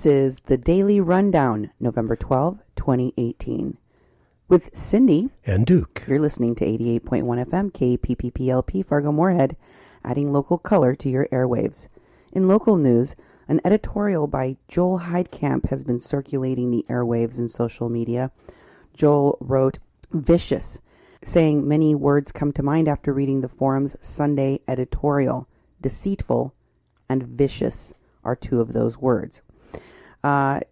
This is the Daily Rundown, November 12, 2018. With Cindy and Duke. You're listening to 88.1 FM KPPP-LP Fargo-Moorhead, adding local color to your airwaves. In local news, an editorial by Joel Heidkamp has been circulating the airwaves in social media. Joel wrote, "Vicious," saying many words come to mind after reading the forum's Sunday editorial. Deceitful and vicious are two of those words.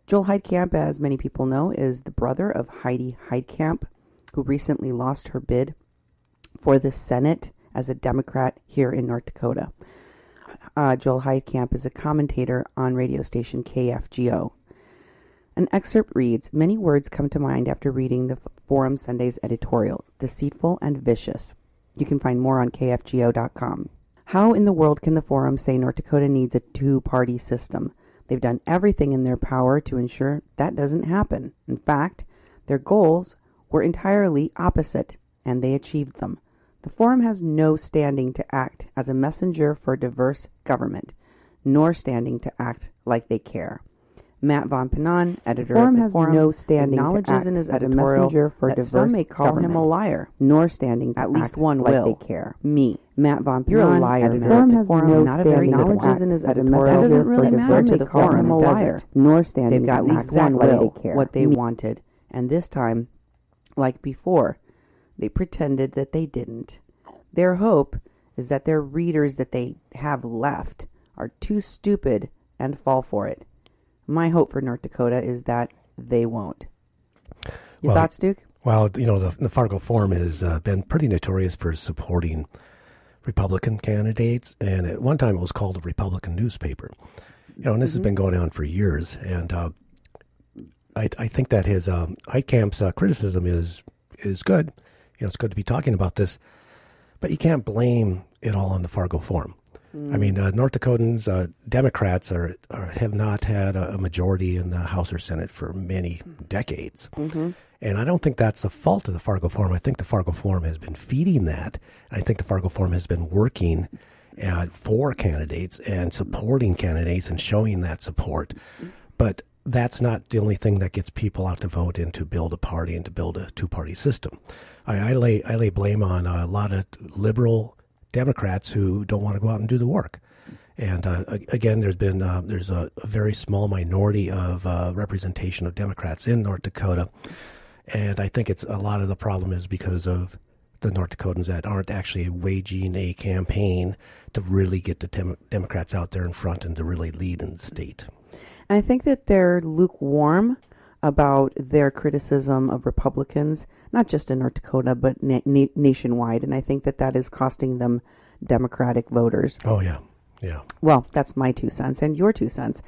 Joel Heidkamp, as many people know, is the brother of Heidi Heidkamp, who recently lost her bid for the Senate as a Democrat here in North Dakota. Joel Heidkamp is a commentator on radio station KFGO. An excerpt reads, "Many words come to mind after reading the Forum Sunday's editorial, deceitful and vicious." You can find more on KFGO.com. How in the world can the Forum say North Dakota needs a two-party system? They've done everything in their power to ensure that doesn't happen. In fact, their goals were entirely opposite, and they achieved them. The Forum has no standing to act as a messenger for diverse government, nor standing to act like they care. Matt Von Panan, editor of the Forum, no standing acknowledges in his editorial that some may call him a liar, nor standing to at least act one like will. they care. Me, Matt Von Panan, You're a liar, editor Matt. of the Has Forum, no not a very good standing to one. act In his as a editorial, messenger that doesn't really for matter to the diverse government, Forum, a does liar, it? nor standing They've got to act exactly one like they care. what they wanted, and this time, like before, they pretended that they didn't. Their hope is that their readers that they have left are too stupid and fall for it. My hope for North Dakota is that they won't. Your thoughts, Duke? Well, you know, the Fargo Forum has been pretty notorious for supporting Republican candidates, and at one time it was called a Republican newspaper. You know, and this has been going on for years, and I think that his Heidkamp's criticism is good. You know, it's good to be talking about this, but you can't blame it all on the Fargo Forum. I mean, North Dakotans, Democrats have not had a majority in the House or Senate for many decades. And I don't think that's the fault of the Fargo Forum. I think the Fargo Forum has been feeding that. I think the Fargo Forum has been working for candidates and supporting candidates and showing that support. But that's not the only thing that gets people out to vote and to build a party and to build a two-party system. I lay blame on a lot of liberal Democrats who don't want to go out and do the work. And again, there's a very small minority of representation of Democrats in North Dakota. And I think a lot of the problem is because of the North Dakotans that aren't actually waging a campaign to really get the Democrats out there in front and to really lead in the state. I think that they're lukewarm about their criticism of Republicans, not just in North Dakota, but nationwide. And I think that is costing them Democratic voters. Oh, yeah. Yeah. Well, that's my 2 cents and your 2 cents.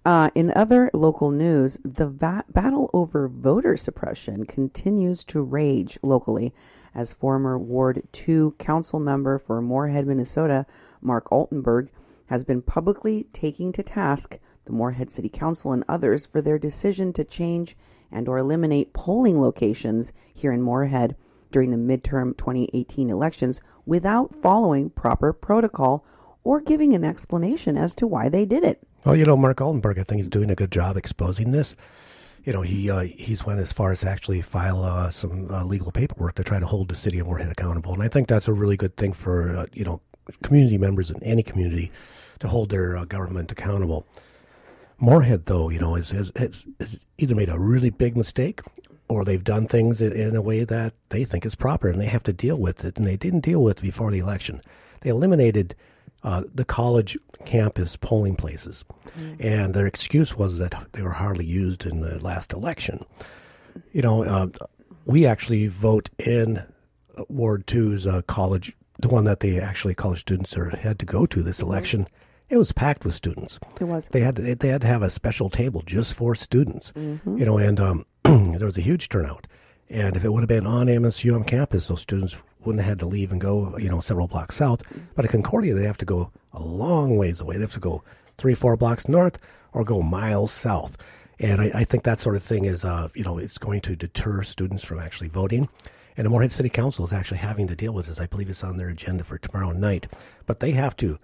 In other local news, the battle over voter suppression continues to rage locally as former Ward 2 council member for Moorhead, Minnesota, Mark Altenberg, has been publicly taking to task the Moorhead City Council and others for their decision to change and or eliminate polling locations here in Moorhead during the midterm 2018 elections without following proper protocol or giving an explanation as to why they did it. Well, you know, Mark Altenberg, I think he's doing a good job exposing this. You know, he's went as far as to actually file some legal paperwork to try to hold the city of Moorhead accountable. And I think that's a really good thing for, community members in any community to hold their government accountable. Moorhead, though, has either made a really big mistake or they've done things in a way that they think is proper and they have to deal with it. And they didn't deal with it before the election. They eliminated the college campus polling places. And their excuse was that they were hardly used in the last election. We actually vote in Ward 2's college, the one that college students had to go to this election. It was packed with students. It was. They had to have a special table just for students. And there was a huge turnout. And if it would have been on MSU campus, those students wouldn't have had to leave and go, several blocks south. But at Concordia, they have to go a long ways away. They have to go 3-4 blocks north or go miles south. And I think that sort of thing is, it's going to deter students from actually voting. And the Moorhead City Council is actually having to deal with this. I believe it's on their agenda for tomorrow night. But they have to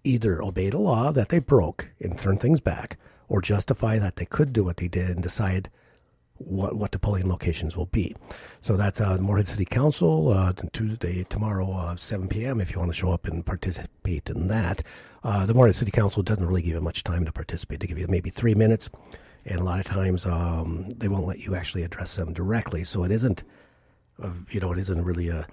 either obey the law that they broke and turn things back, or justify that they could do what they did and decide what the polling locations will be. So that's Moorhead City Council, Tuesday, tomorrow, 7 p.m. if you want to show up and participate in that. The Moorhead City Council doesn't really give you much time to participate. They give you maybe 3 minutes, and a lot of times they won't let you actually address them directly. So it isn't, it isn't really a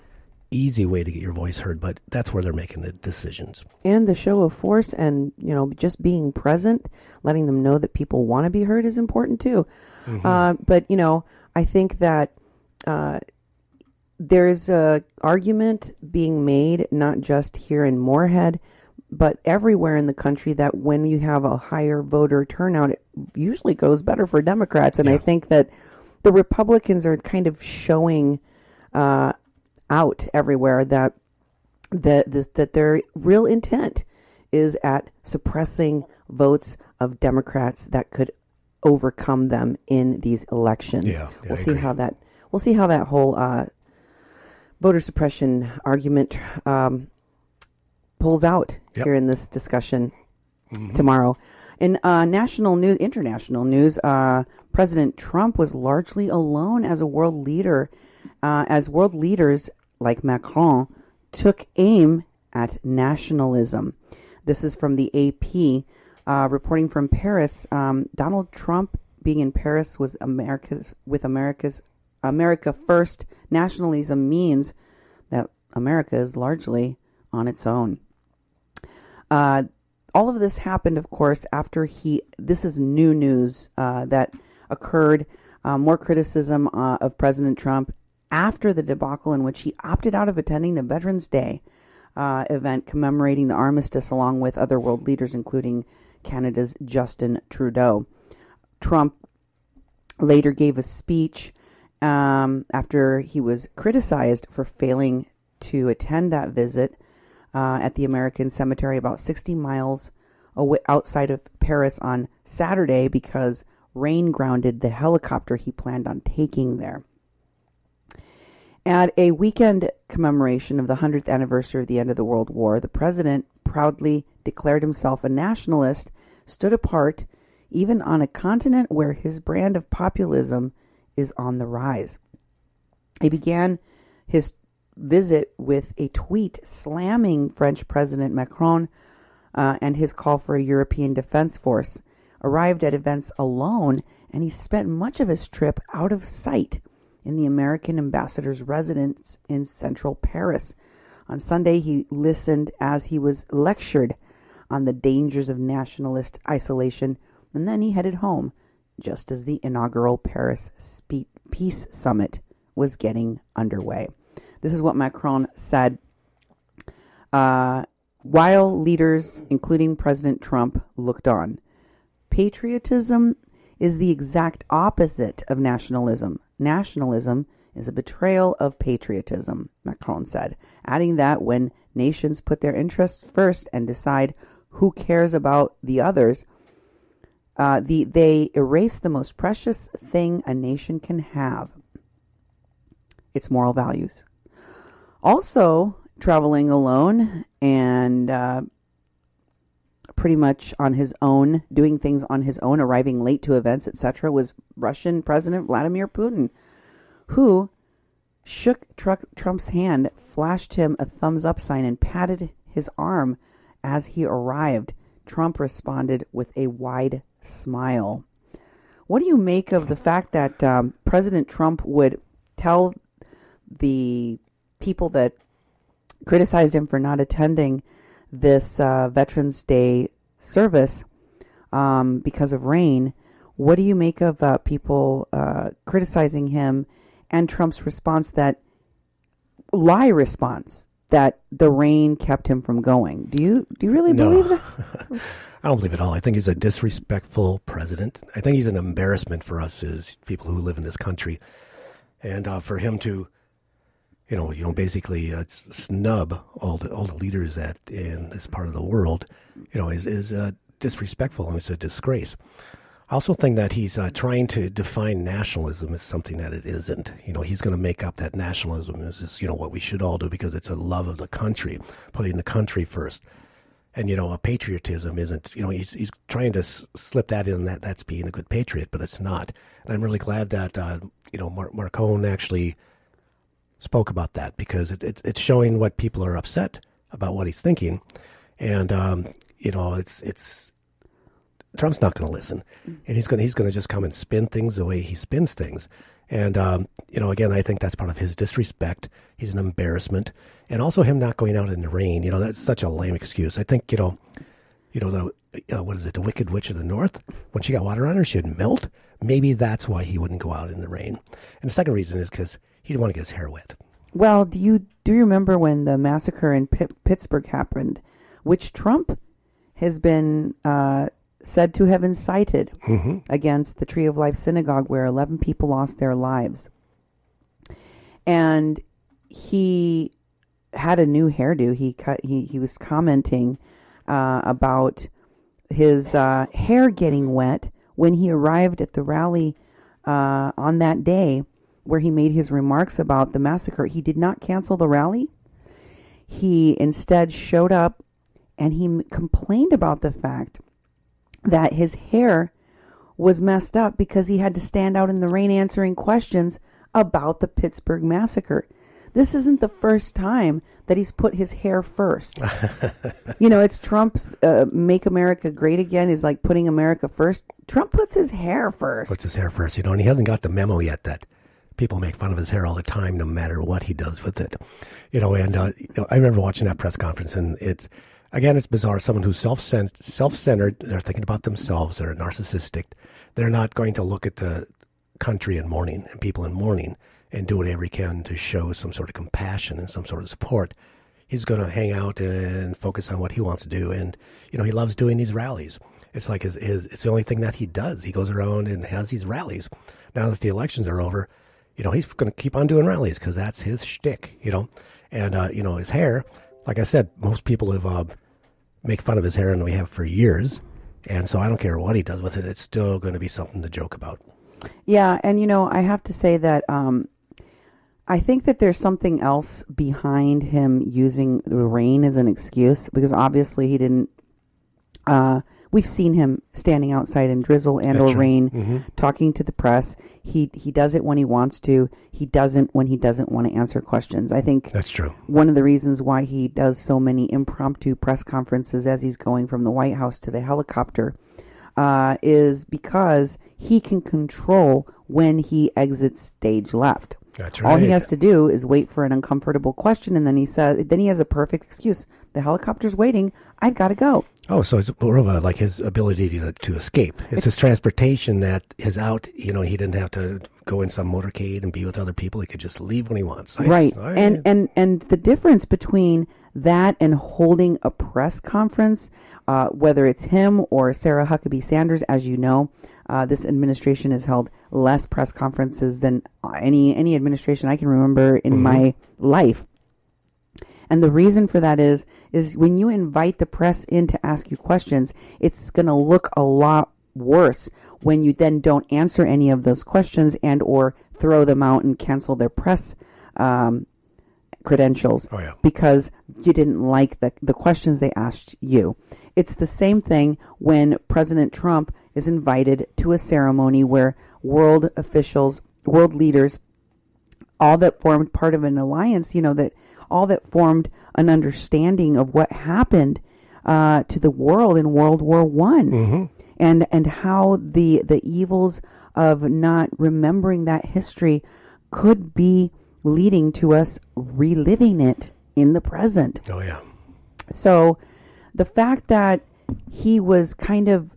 easy way to get your voice heard, but that's where they're making the decisions. And the show of force and, just being present, letting them know that people want to be heard is important too. Mm-hmm. But, I think that there's a argument being made, not just here in Moorhead, but everywhere in the country, that when you have a higher voter turnout, it usually goes better for Democrats. And I think that the Republicans are kind of showing out everywhere that their real intent is at suppressing votes of Democrats that could overcome them in these elections. We'll see how that whole voter suppression argument pulls out here in this discussion tomorrow. In international news, President Trump was largely alone as a world leader, as world leaders like Macron took aim at nationalism. This is from the AP. Reporting from Paris, Donald Trump being in Paris was America first. Nationalism means that America is largely on its own. All of this happened, of course, after this is new news that occurred, more criticism of President Trump after the debacle in which he opted out of attending the Veterans Day event commemorating the armistice along with other world leaders, including Canada's Justin Trudeau. Trump later gave a speech after he was criticized for failing to attend that visit at the American Cemetery about 60 miles away outside of Paris on Saturday because rain grounded the helicopter he planned on taking there. At a weekend commemoration of the 100th anniversary of the end of the World War, the president proudly declared himself a nationalist, stood apart, even on a continent where his brand of populism is on the rise. He began his visit with a tweet slamming French President Macron and his call for a European defense force. Arrived at events alone, and he spent much of his trip out of sight in the American ambassador's residence in central Paris. On Sunday, he listened as he was lectured on the dangers of nationalist isolation, and then he headed home, just as the inaugural Paris Peace Summit was getting underway. This is what Macron said. While leaders, including President Trump, looked on, patriotism is the exact opposite of nationalism. Nationalism is a betrayal of patriotism, Macron said, adding that when nations put their interests first and decide who cares about the others, they erase the most precious thing a nation can have, its moral values. Also, traveling alone and pretty much on his own, doing things on his own, arriving late to events, etc., was Russian President Vladimir Putin, who shook Trump's hand, flashed him a thumbs-up sign, and patted his arm as he arrived. Trump responded with a wide smile. What do you make of the fact that President Trump would tell the people that criticized him for not attending this Veterans Day service because of rain? What do you make of people criticizing him and Trump's response, that lie response, that the rain kept him from going? Do you really believe that? I don't believe it at all. I think he's a disrespectful president. I think he's an embarrassment for us as people who live in this country, and for him to, basically snub all the leaders in this part of the world, is disrespectful, and it's a disgrace. I also think that he's trying to define nationalism as something that it isn't. He's going to make up that nationalism is what we should all do because it's a love of the country, putting the country first. And, patriotism isn't, he's trying to slip that in, that's being a good patriot, but it's not. And I'm really glad that, Marcone actually spoke about that, because it's showing what people are upset about what he's thinking. And, it's Trump's not going to listen. And he's going to just come and spin things the way he spins things. And, again, I think that's part of his disrespect. He's an embarrassment. And also him not going out in the rain, that's such a lame excuse. I think, what is it, the Wicked Witch of the North? When she got water on her, she'd melt. Maybe that's why he wouldn't go out in the rain. And the second reason is because he didn't want to get his hair wet. Well, do you remember when the massacre in Pittsburgh happened, which Trump has been said to have incited against the Tree of Life Synagogue, where 11 people lost their lives. And he had a new hairdo. He was commenting about his hair getting wet when he arrived at the rally on that day, where he made his remarks about the massacre. He did not cancel the rally. He instead showed up, and he complained about the fact that his hair was messed up because he had to stand out in the rain answering questions about the Pittsburgh massacre. This isn't the first time that he's put his hair first. It's Trump's Make America Great Again is like putting America first. Trump puts his hair first. And he hasn't got the memo yet that people make fun of his hair all the time, no matter what he does with it. I remember watching that press conference, and it's bizarre. Someone who's self-centered, they're thinking about themselves, they're narcissistic. They're not going to look at the country in mourning and people in mourning and do whatever he can to show some sort of compassion and some sort of support. He's going to hang out and focus on what he wants to do. And, he loves doing these rallies. It's like it's the only thing that he does. He goes around and has these rallies. Now that the elections are over, he's going to keep on doing rallies because that's his shtick, And, his hair, like I said, most people have make fun of his hair, and we have for years. And so I don't care what he does with it. It's still going to be something to joke about. Yeah, and I have to say that I think that there's something else behind him using the rain as an excuse, because obviously he didn't. We've seen him standing outside in drizzle and or rain, talking to the press. He does it when he wants to. He doesn't when he doesn't want to answer questions. I think that's true. One of the reasons why he does so many impromptu press conferences as he's going from the White House to the helicopter is because he can control when he exits stage left. That's right. All he has to do is wait for an uncomfortable question, and then he has a perfect excuse. The helicopter's waiting. I've got to go. Oh, so it's more of like his ability to escape. It's his transportation that is out. He didn't have to go in some motorcade and be with other people. He could just leave when he wants. Right. And the difference between that and holding a press conference, whether it's him or Sarah Huckabee Sanders, as you know, this administration has held less press conferences than any administration I can remember in my life. And the reason for that is when you invite the press in to ask you questions, it's going to look a lot worse when you then don't answer any of those questions and or throw them out and cancel their press credentials because you didn't like the questions they asked you. It's the same thing when President Trump is invited to a ceremony where world officials, world leaders, all that formed part of an alliance, that all that formed an understanding of what happened to the world in World War I, and how the evils of not remembering that history could be leading to us reliving it in the present. Oh, yeah. So the fact that he was kind of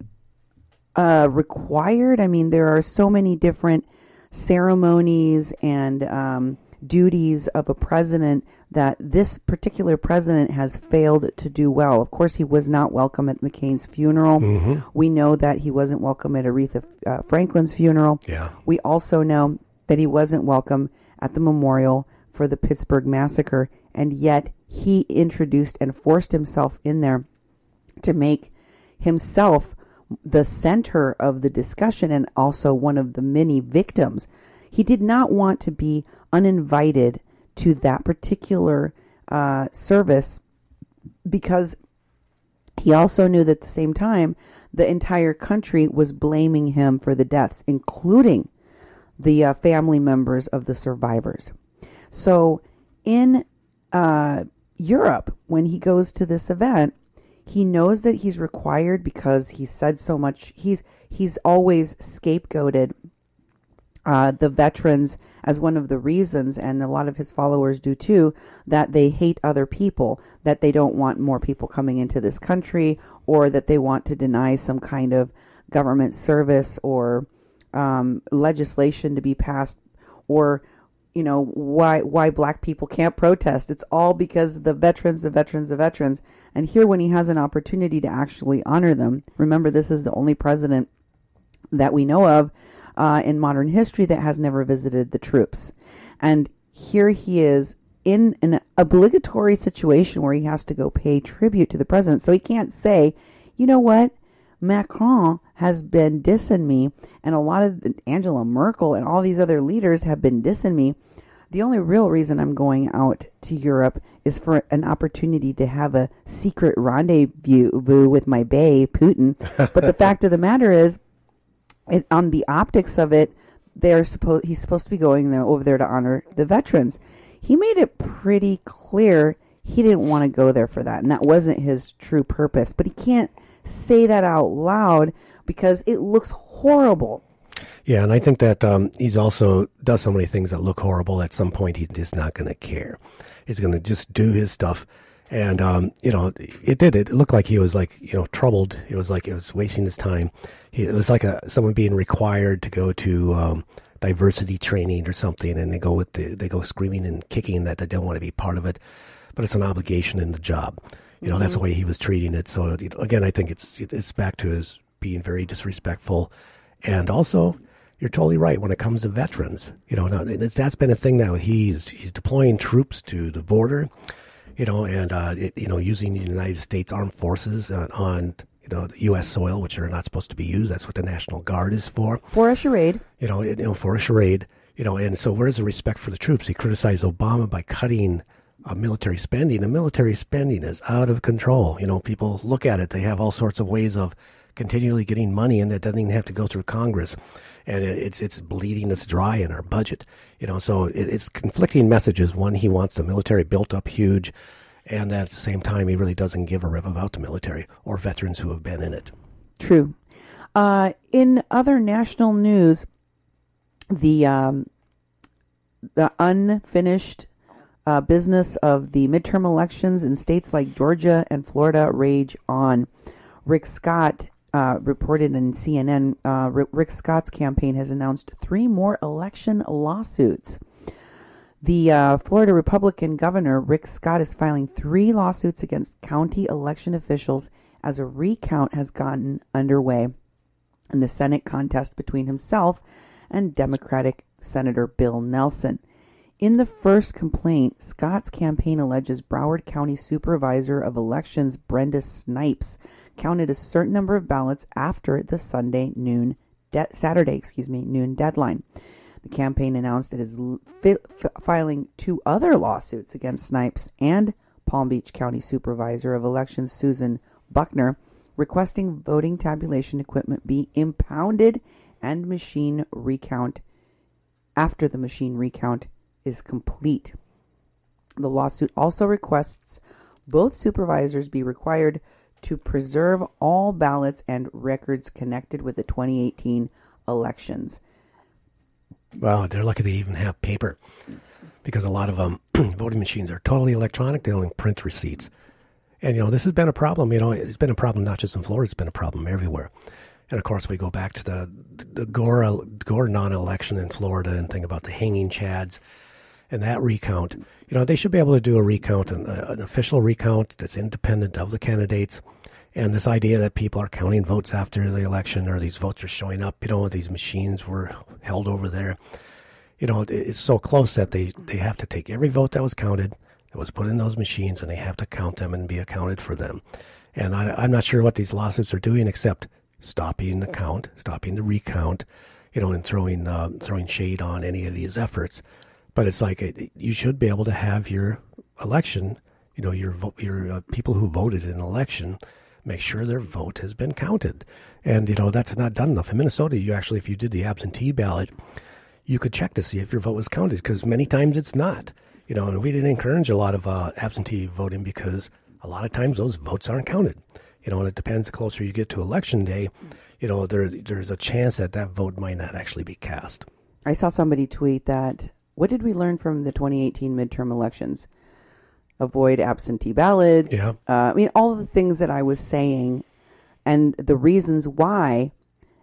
required, there are so many different ceremonies and duties of a president that this particular president has failed to do well. Of course, he was not welcome at McCain's funeral. We know that he wasn't welcome at Aretha Franklin's funeral. Yeah. We also know that he wasn't welcome at the memorial for the Pittsburgh massacre, and yet he introduced and forced himself in there to make himself the center of the discussion and also one of the many victims. He did not want to be uninvited to that particular service because He also knew that at the same time, the entire country was blaming him for the deaths, including the family members of the survivors. So in Europe, when he goes to this event, he knows that he's required, because he said so much. He's always scapegoated the veterans as one of the reasons, and a lot of his followers do too, that they hate other people, that they don't want more people coming into this country, or that they want to deny some kind of government service or legislation to be passed, or why black people can't protest. It's all because the veterans. And here, when he has an opportunity to actually honor them, remember, this is the only president that we know of in modern history that has never visited the troops. And here he is in an obligatory situation where he has to go pay tribute to the president. So he can't say, you know what, Macron has been dissing me, and a lot of Angela Merkel and all these other leaders have been dissing me. The only real reason I'm going out to Europe is for an opportunity to have a secret rendezvous with my bae, Putin. But the fact of the matter is, on the optics of it, he's supposed to be going over there to honor the veterans. He made it pretty clear he didn't want to go there for that, and that wasn't his true purpose. But he can't say that out loud because it looks horrible. Yeah, and I think that he's also does so many things that look horrible. At some point, he's just not going to care. He's going to just do his stuff. And, it looked like he was troubled. It was like it was wasting his time. It was like someone being required to go to diversity training or something, and they go screaming and kicking that they don't want to be part of it. But it's an obligation in the job. That's the way he was treating it. So, again, I think it's back to his being very disrespectful. And also, you're totally right when it comes to veterans. That's been a thing now. He's deploying troops to the border, and using the United States Armed Forces on U.S. soil, which are not supposed to be used. That's what the National Guard is for. For a charade. For a charade. And so where's the respect for the troops? He criticized Obama by cutting military spending. And military spending is out of control. People look at it. They have all sorts of ways of continually getting money, and that doesn't even have to go through Congress. And it's bleeding us dry in our budget. So it's conflicting messages. One, he wants the military built up huge, and at the same time, he really doesn't give a rip about the military or veterans who have been in it. True. In other national news, the unfinished business of the midterm elections in states like Georgia and Florida rage on. Rick Scott reported in CNN, Rick Scott's campaign has announced 3 more election lawsuits. The Florida Republican governor, Rick Scott, is filing 3 lawsuits against county election officials as a recount has gotten underway in the Senate contest between himself and Democratic Senator Bill Nelson. In the first complaint, Scott's campaign alleges Broward County Supervisor of Elections Brenda Snipes counted a certain number of ballots after the Saturday noon deadline. The campaign announced it is filing 2 other lawsuits against Snipes and Palm Beach County Supervisor of Elections Susan Buckner, requesting voting tabulation equipment be impounded and machine recount after the machine recount is complete. The lawsuit also requests both supervisors be required to preserve all ballots and records connected with the 2018 elections. Well, they're lucky they even have paper, because a lot of voting machines are totally electronic. They don't print receipts. And, this has been a problem. It's been a problem not just in Florida. It's been a problem everywhere. And, of course, we go back to the Gore non-election in Florida and think about the hanging chads and that recount. They should be able to do a recount, an official recount that's independent of the candidates. And this idea that people are counting votes after the election, or these votes are showing up, these machines were held over there. It's so close that they have to take every vote that was counted, that was put in those machines, and they have to count them and be accounted for them. And I'm not sure what these lawsuits are doing except stopping the count, stopping the recount, and throwing shade on any of these efforts. But it's like you should be able to have your election, your people who voted in an election make sure their vote has been counted. And, that's not done enough. In Minnesota, you actually, if you did the absentee ballot, you could check to see if your vote was counted, because many times it's not. And we didn't encourage a lot of absentee voting because a lot of times those votes aren't counted. And it depends. The closer you get to election day, there's a chance that vote might not actually be cast. I saw somebody tweet that, what did we learn from the 2018 midterm elections? Avoid absentee ballots. Yeah. All of the things that I was saying and the reasons why,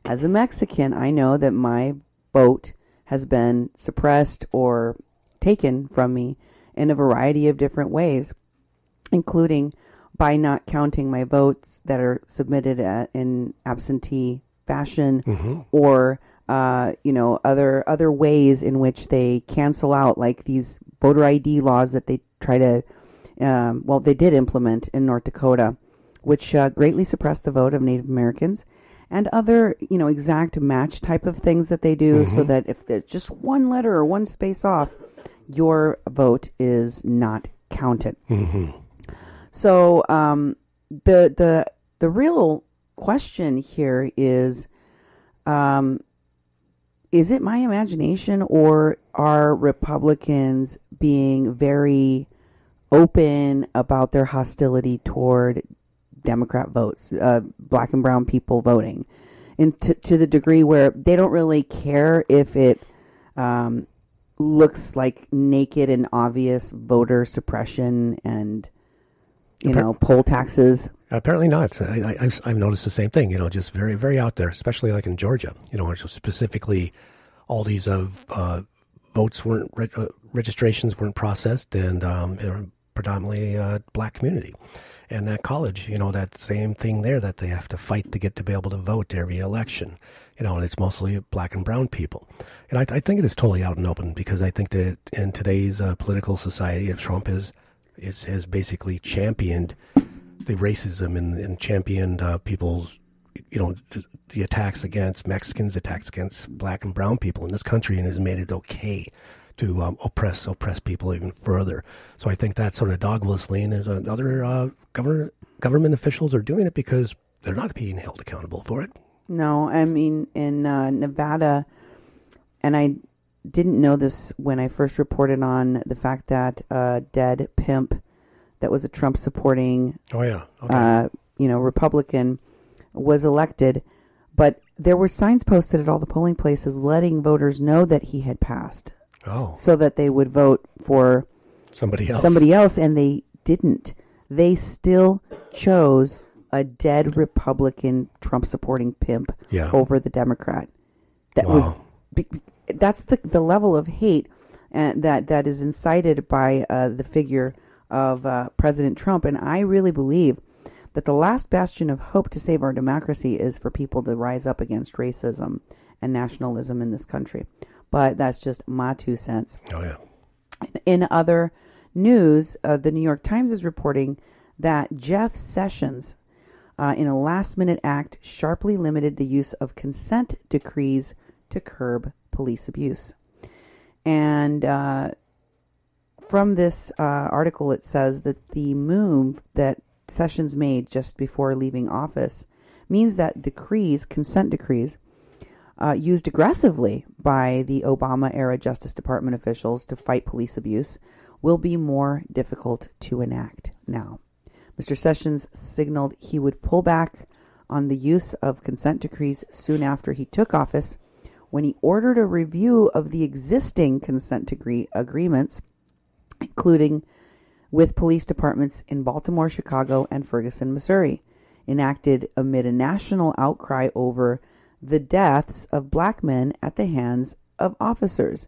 as a Mexican, I know that my vote has been suppressed or taken from me in a variety of different ways, including by not counting my votes that are submitted in absentee fashion, or other ways in which they cancel out, like these voter ID laws that they try to, they did implement in North Dakota, which greatly suppressed the vote of Native Americans, and other, exact match type of things that they do, so that if there's just one letter or one space off, your vote is not counted. So the real question here is it my imagination, or are Republicans being very open about their hostility toward Democrat votes, black and brown people voting, and to the degree where they don't really care if it looks like naked and obvious voter suppression and poll taxes? Apparently not. I've noticed the same thing. Just very, very out there, especially like in Georgia. Specifically, all these votes weren't registrations weren't processed, and predominantly black community. And that college, that same thing there, that they have to fight to get to be able to vote every election. And it's mostly black and brown people. And I think it is totally out and open, because I think that in today's political society, if Trump has basically championed the racism and championed people's, the attacks against Mexicans, attacks against black and brown people in this country, and has made it okay to oppress people even further. So I think that sort of dog whistling is other government officials are doing it because they're not being held accountable for it. No, I mean, in Nevada, and I didn't know this when I first reported on the fact that a dead pimp that was a Trump-supporting Republican was elected, but there were signs posted at all the polling places letting voters know that he had passed. Oh. So that they would vote for somebody else, and they didn't. They still chose a dead Republican Trump-supporting pimp over the Democrat. That's the level of hate that is incited by the figure of President Trump. And I really believe that the last bastion of hope to save our democracy is for people to rise up against racism and nationalism in this country. But that's just my 2 cents. Oh, yeah. In other news, the New York Times is reporting that Jeff Sessions, in a last-minute act, sharply limited the use of consent decrees to curb police abuse. And from this article, it says that the move that Sessions made just before leaving office means that consent decrees, used aggressively by the Obama-era Justice Department officials to fight police abuse, will be more difficult to enact now. Mr. Sessions signaled he would pull back on the use of consent decrees soon after he took office, when he ordered a review of the existing consent decree agreements, including with police departments in Baltimore, Chicago, and Ferguson, Missouri, enacted amid a national outcry over the deaths of black men at the hands of officers.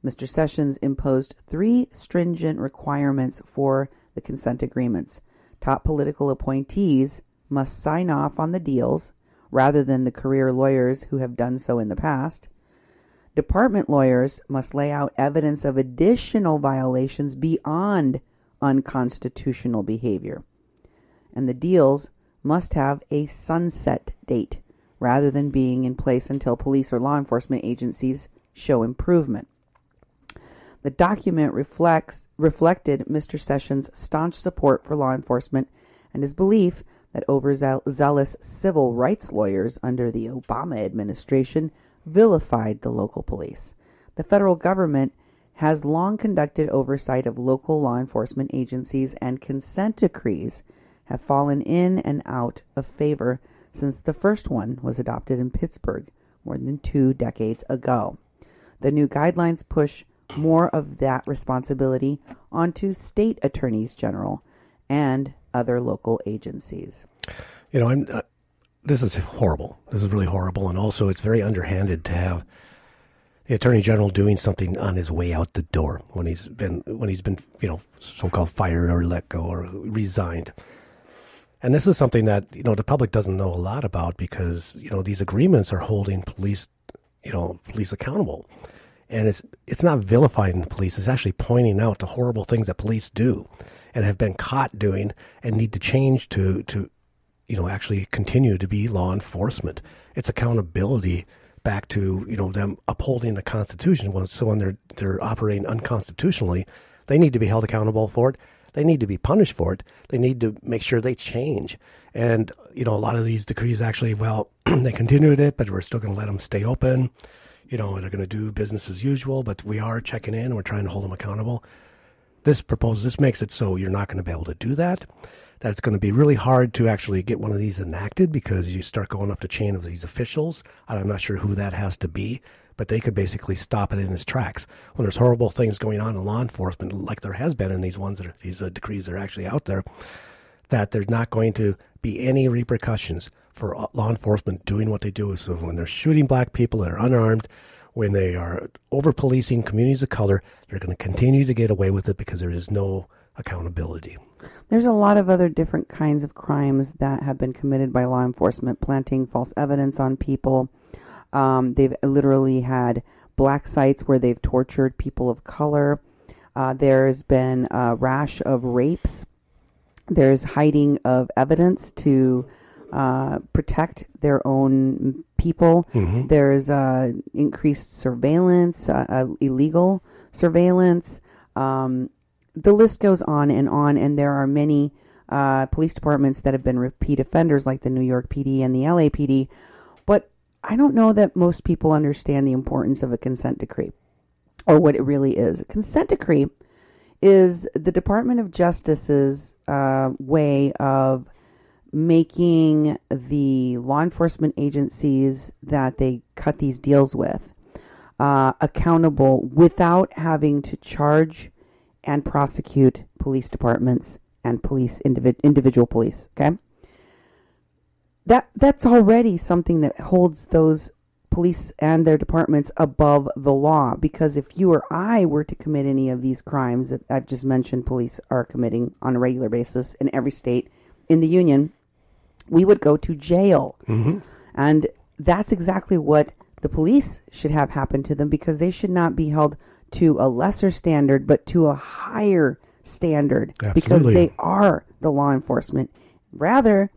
Mr. Sessions imposed 3 stringent requirements for the consent agreements. Top political appointees must sign off on the deals, rather than the career lawyers who have done so in the past. Department lawyers must lay out evidence of additional violations beyond unconstitutional behavior. And the deals must have a sunset date, rather than being in place until police or law enforcement agencies show improvement. The document reflected Mr. Sessions' staunch support for law enforcement and his belief that overzealous civil rights lawyers under the Obama administration vilified the local police. The federal government has long conducted oversight of local law enforcement agencies, and consent decrees have fallen in and out of favor since the first one was adopted in Pittsburgh more than 2 decades ago. The new guidelines push more of that responsibility onto state attorneys general and other local agencies. You know, this is horrible. This is really horrible, and also it's very underhanded to have the attorney general doing something on his way out the door when he's been so-called fired or let go or resigned. And this is something that the public doesn't know a lot about, because these agreements are holding police accountable, and it's not vilifying the police. It's actually pointing out the horrible things that police do and have been caught doing and need to change to actually continue to be law enforcement. It's accountability back to them upholding the Constitution. So when they're operating unconstitutionally, they need to be held accountable for it. They need to be punished for it. They need to make sure they change. And a lot of these decrees actually, they continued it, but we're still going to let them stay open. They're going to do business as usual, but we are checking in and we're trying to hold them accountable. This makes it so you're not going to be able to do that. That's going to be really hard to actually get one of these enacted, because you start going up the chain of these officials. I'm not sure who that has to be, but they could basically stop it in its tracks. When there's horrible things going on in law enforcement, like there has been in these decrees that are actually out there, that there's not going to be any repercussions for law enforcement doing what they do. So when they're shooting black people that are unarmed, when they are over-policing communities of color, they're going to continue to get away with it because there is no accountability. There's a lot of other different kinds of crimes that have been committed by law enforcement, planting false evidence on people. They've literally had black sites where they've tortured people of color. There's been a rash of rapes. There's hiding of evidence to protect their own people. Mm-hmm. There's increased surveillance, illegal surveillance. The list goes on, and there are many police departments that have been repeat offenders, like the New York PD and the LAPD. But I don't know that most people understand the importance of a consent decree, or what it really is. A consent decree is the Department of Justice's way of making the law enforcement agencies that they cut these deals with accountable without having to charge and prosecute police departments and individual police. Okay, that's already something that holds those police and their departments above the law. Because if you or I were to commit any of these crimes that I've just mentioned, police are committing on a regular basis in every state in the union, we would go to jail. Mm-hmm. And that's exactly what the police should have happen to them, because they should not be held to a lesser standard, but to a higher standard. Absolutely. Because they are the law enforcement, rather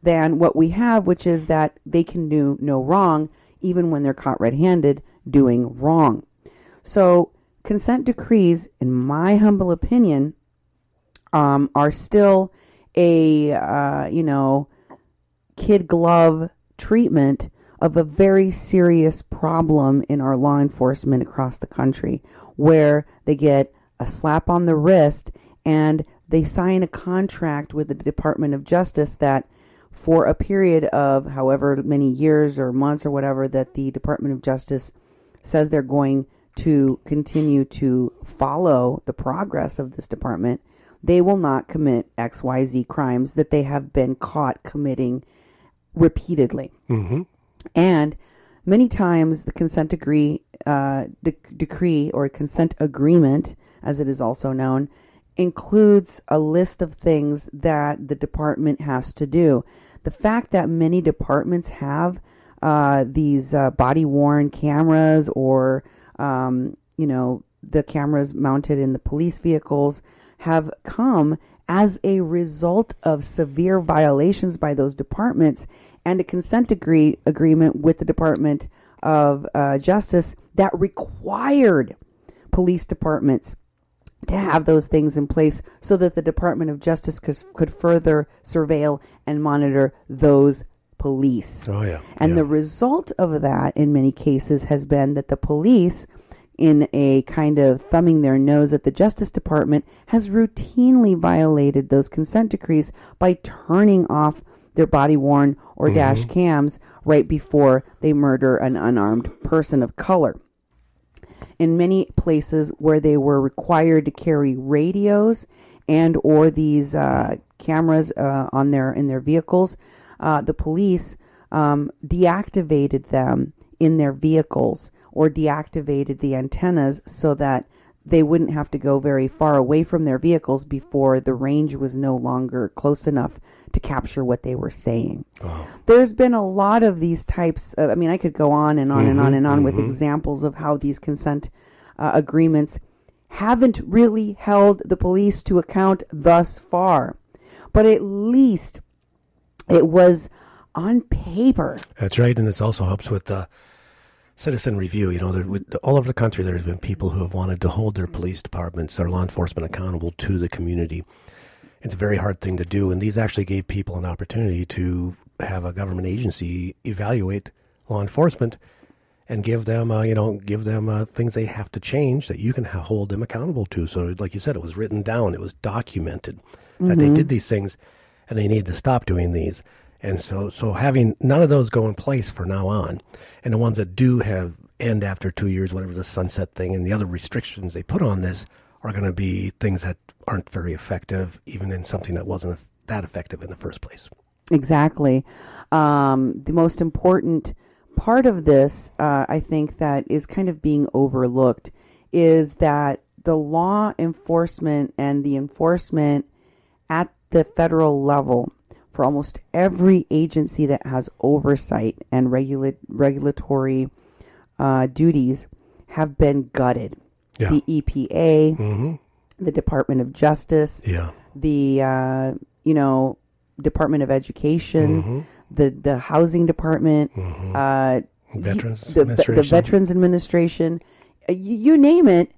than what we have, which is that they can do no wrong, even when they're caught red-handed doing wrong. So consent decrees, in my humble opinion, are still a, kid glove treatment of a very serious problem in our law enforcement across the country, where they get a slap on the wrist and they sign a contract with the Department of Justice that for a period of however many years or months or whatever that the Department of Justice says they're going to continue to follow the progress of this department, they will not commit XYZ crimes that they have been caught committing repeatedly. Mm-hmm. And many times the consent decree or consent agreement, as it is also known, includes a list of things that the department has to do. The fact that many departments have these body-worn cameras or, the cameras mounted in the police vehicles have come as a result of severe violations by those departments, and a consent agreement with the Department of Justice that required police departments to have those things in place so that the Department of Justice could further surveil and monitor those police. Oh, yeah. And the result of that, in many cases, has been that the police, in a kind of thumbing their nose at the Justice Department, has routinely violated those consent decrees by turning off their body-worn or dash cams right before they murder an unarmed person of color. In many places where they were required to carry radios and or these cameras in their vehicles, the police deactivated them in their vehicles or deactivated the antennas so that they wouldn't have to go very far away from their vehicles before the range was no longer close enough to capture what they were saying. Oh. There's been a lot of these types of, I could go on and on and on and on with examples of how these consent agreements haven't really held the police to account thus far. But at least it was on paper. That's right, and this also helps with citizen review. All over the country there's been people who have wanted to hold their police departments or law enforcement accountable to the community. It's a very hard thing to do, and these actually gave people an opportunity to have a government agency evaluate law enforcement and give them things they have to change that you can hold them accountable to. So, like you said, it was written down, it was documented that they did these things, and they need to stop doing these. And so having none of those go in place from now on, and the ones that do have end after 2 years, whatever the sunset thing, and the other restrictions they put on this are going to be things that aren't very effective, even in something that wasn't that effective in the first place. Exactly. The most important part of this, I think, that is kind of being overlooked is that the law enforcement and the enforcement at the federal level for almost every agency that has oversight and regulatory duties have been gutted. Yeah. The EPA, the Department of Justice, the Department of Education, the Housing Department, the Veterans Administration, you name it.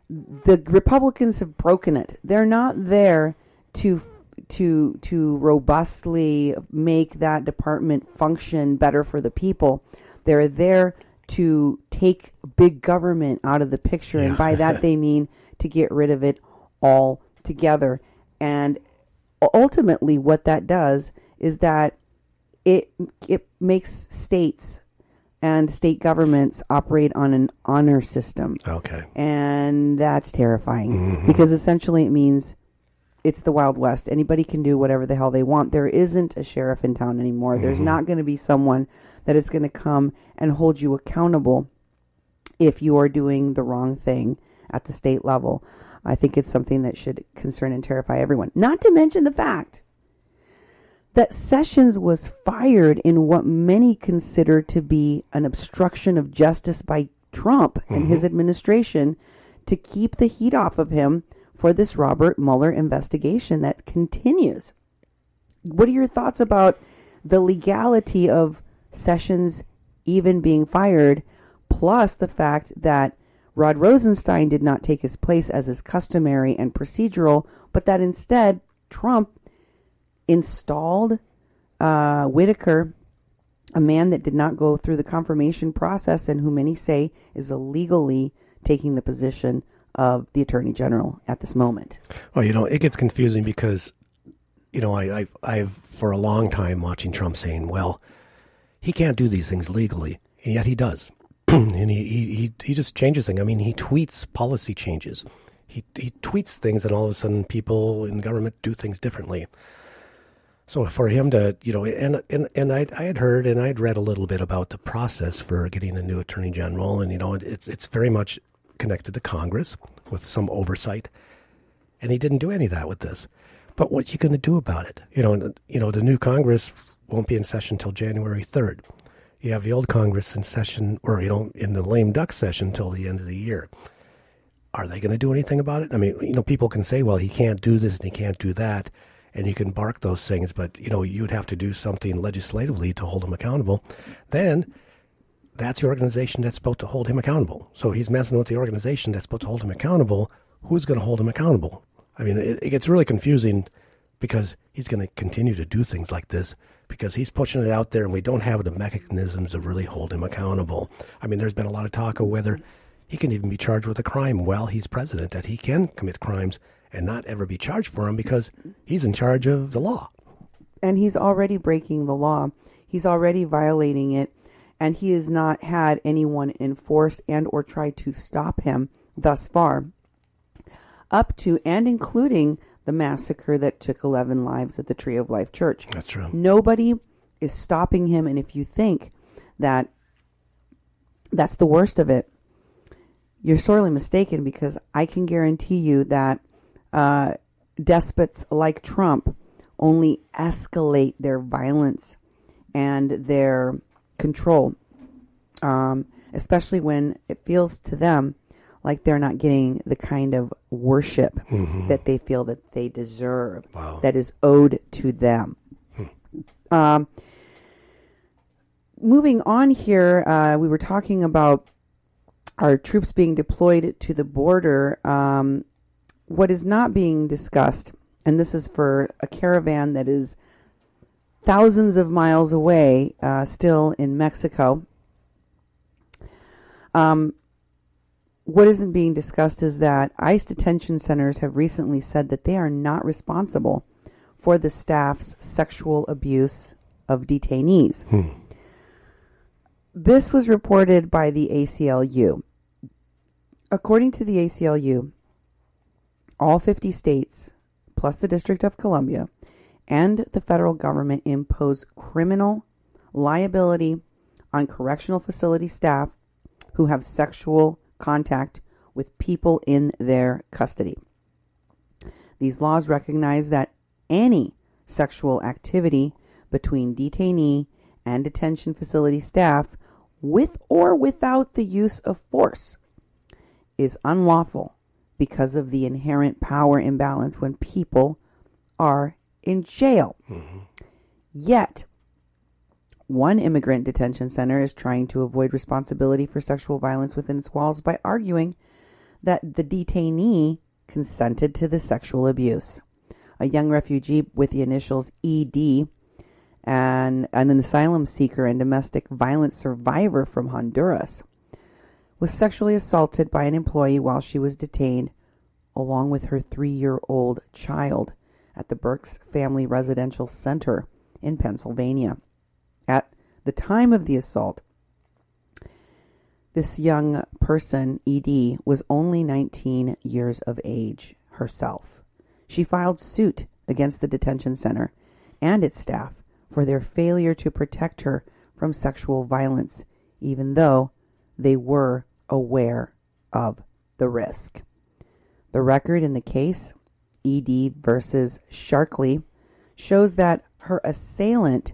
The Republicans have broken it. They're not there to robustly make that department function better for the people. They're there to take big government out of the picture, and by that they mean to get rid of it altogether. And ultimately what that does is that it makes states and state governments operate on an honor system. Okay. And that's terrifying because essentially it means it's the Wild West. Anybody can do whatever the hell they want. There isn't a sheriff in town anymore. There's not going to be someone that is going to come and hold you accountable if you are doing the wrong thing at the state level. I think it's something that should concern and terrify everyone. Not to mention the fact that Sessions was fired in what many consider to be an obstruction of justice by Trump and his administration to keep the heat off of him for this Robert Mueller investigation that continues. What are your thoughts about the legality of Sessions even being fired, plus the fact that Rod Rosenstein did not take his place as is customary and procedural, but that instead Trump installed Whitaker, a man that did not go through the confirmation process and who many say is illegally taking the position of the Attorney General at this moment? Well, it gets confusing because, I've for a long time watching Trump saying, well, he can't do these things legally, and yet he does. And he just changes things. I mean, he tweets policy changes. He tweets things, and all of a sudden people in government do things differently. So for him to, and I had heard and I'd read a little bit about the process for getting a new Attorney General, and, it's very much connected to Congress with some oversight, and he didn't do any of that with this. But what are you going to do about it? The new Congress won't be in session until January 3rd. You have the old Congress in session, or, in the lame duck session until the end of the year. Are they going to do anything about it? I mean, people can say, well, he can't do this and he can't do that, and you can bark those things, but, you'd have to do something legislatively to hold him accountable. Then that's the organization that's supposed to hold him accountable. So he's messing with the organization that's supposed to hold him accountable. who's going to hold him accountable? I mean, it gets really confusing because he's going to continue to do things like this because he's pushing it out there and we don't have the mechanisms to really hold him accountable. I mean, there's been a lot of talk of whether he can even be charged with a crime while he's president, that he can commit crimes and not ever be charged for them because he's in charge of the law. And he's already breaking the law. He's already violating it, and he has not had anyone enforce and or try to stop him thus far, up to and including the massacre that took 11 lives at the Tree of Life Church. That's true. Nobody is stopping him, and if you think that that's the worst of it, you're sorely mistaken, because I can guarantee you that despots like Trump only escalate their violence and their control, especially when it feels to them like they're not getting the kind of worship that they feel that they deserve, that is owed to them. Moving on here, we were talking about our troops being deployed to the border. What is not being discussed, and this is for a caravan that is thousands of miles away, still in Mexico. What isn't being discussed is that ICE detention centers have recently said that they are not responsible for the staff's sexual abuse of detainees. This was reported by the ACLU. According to the ACLU, all 50 states, plus the District of Columbia, and the federal government impose criminal liability on correctional facility staff who have sexual contact with people in their custody. These laws recognize that any sexual activity between detainee and detention facility staff, with or without the use of force, is unlawful because of the inherent power imbalance when people are in jail. Yet, one immigrant detention center is trying to avoid responsibility for sexual violence within its walls by arguing that the detainee consented to the sexual abuse. A young refugee with the initials ED and an asylum seeker and domestic violence survivor from Honduras was sexually assaulted by an employee while she was detained, along with her 3-year-old child, at the Burke's Family Residential Center in Pennsylvania. At the time of the assault, this young person, ED, was only 19 years of age herself. She filed suit against the detention center and its staff for their failure to protect her from sexual violence, even though they were aware of the risk. The record in the case, ED versus Sharkley, shows that her assailant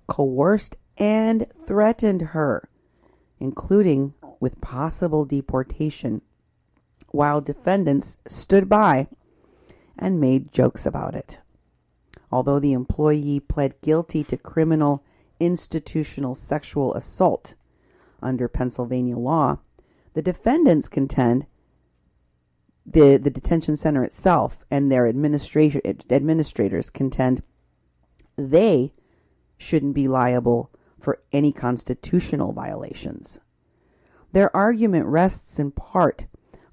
coerced and threatened her, including with possible deportation, while defendants stood by and made jokes about it. Although the employee pled guilty to criminal institutional sexual assault under Pennsylvania law, the defendants contend the detention center itself and their administrators contend they shouldn't be liable for any constitutional violations. Their argument rests in part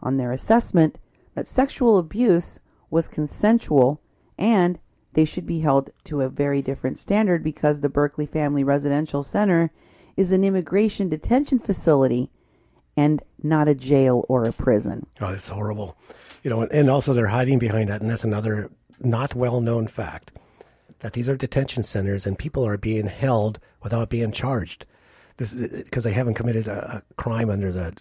on their assessment that sexual abuse was consensual and they should be held to a very different standard because the Berkeley Family Residential Center is an immigration detention facility and not a jail or a prison. Oh, it's horrible. And also they're hiding behind that, and that's another not well-known fact, that these are detention centers and people are being held without being charged. This because they haven't committed a crime under the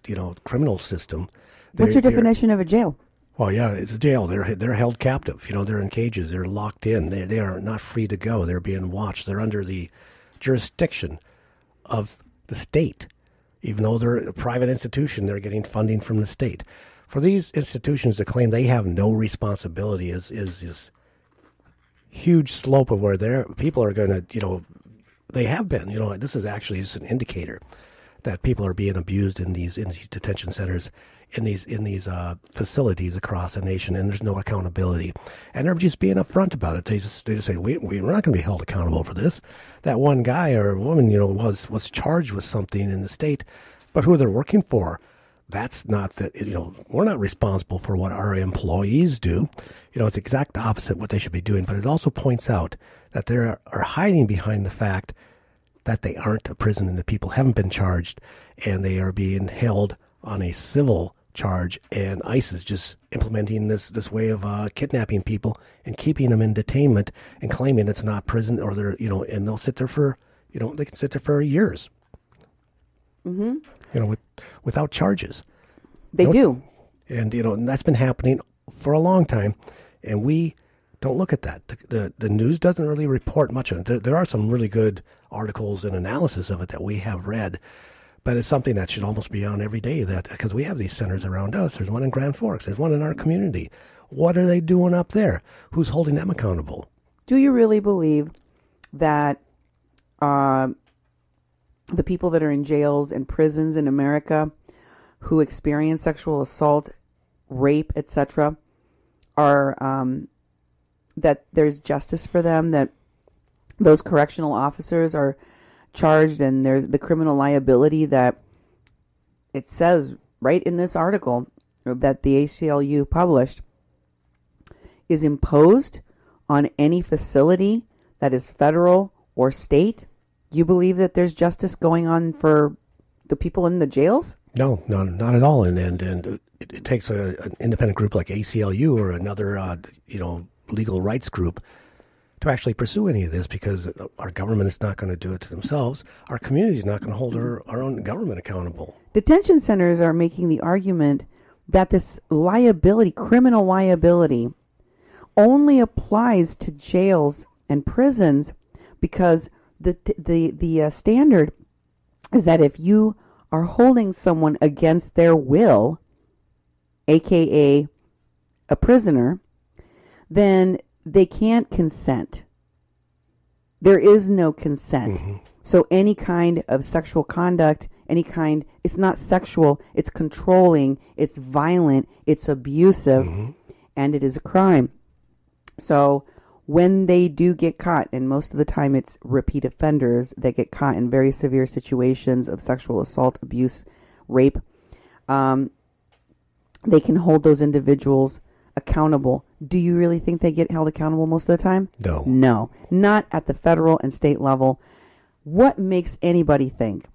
criminal system. What's your definition of a jail? Well, yeah, it's a jail. They're held captive. They're in cages. They're locked in. They are not free to go. They're being watched. They're under the jurisdiction of the state. Even though they're a private institution, they're getting funding from the state. For these institutions to claim they have no responsibility is this huge slope of where their people are going to, they have been. This is actually just an indicator that people are being abused in these detention centers in these facilities across the nation, and there's no accountability, and they're just being upfront about it. They just say we're not going to be held accountable for this. That one guy or woman, was charged with something in the state, but who they're working for, that's not that. We're not responsible for what our employees do. It's the exact opposite what they should be doing. But it also points out that they are hiding behind the fact that they aren't a prison and the people haven't been charged, and they are being held on a civil charge, and ICE is just implementing this way of kidnapping people and keeping them in detainment and claiming it's not prison, or they're and they'll sit there for they can sit there for years. Mm-hmm. Without charges. They do, and and that's been happening for a long time, and we don't look at that. The news doesn't really report much on it. There are some really good articles and analysis of it that we have read. But it's something that should almost be on every day, because we have these centers around us. There's one in Grand Forks. There's one in our community. What are they doing up there? Who's holding them accountable? Do you really believe that the people that are in jails and prisons in America who experience sexual assault, rape, etc., are that there's justice for them, that those correctional officers are charged, and there's the criminal liability that it says right in this article that the ACLU published is imposed on any facility that is federal or state? You believe that there's justice going on for the people in the jails? No, not at all. And it takes an independent group like ACLU or another legal rights group to actually pursue any of this, because our government is not going to do it to themselves. Our community is not going to hold our own government accountable. Detention centers are making the argument that this liability, criminal liability, only applies to jails and prisons because the standard is that if you are holding someone against their will, aka a prisoner, then they can't consent. There is no consent. Mm-hmm. So any kind of sexual conduct, it's not sexual, it's controlling, it's violent, it's abusive, mm-hmm. and it is a crime. So when they do get caught, and most of the time it's repeat offenders that get caught in very severe situations of sexual assault, abuse, rape, they can hold those individuals accountable. Do you really think they get held accountable most of the time? No. No, not at the federal and state level. What makes anybody think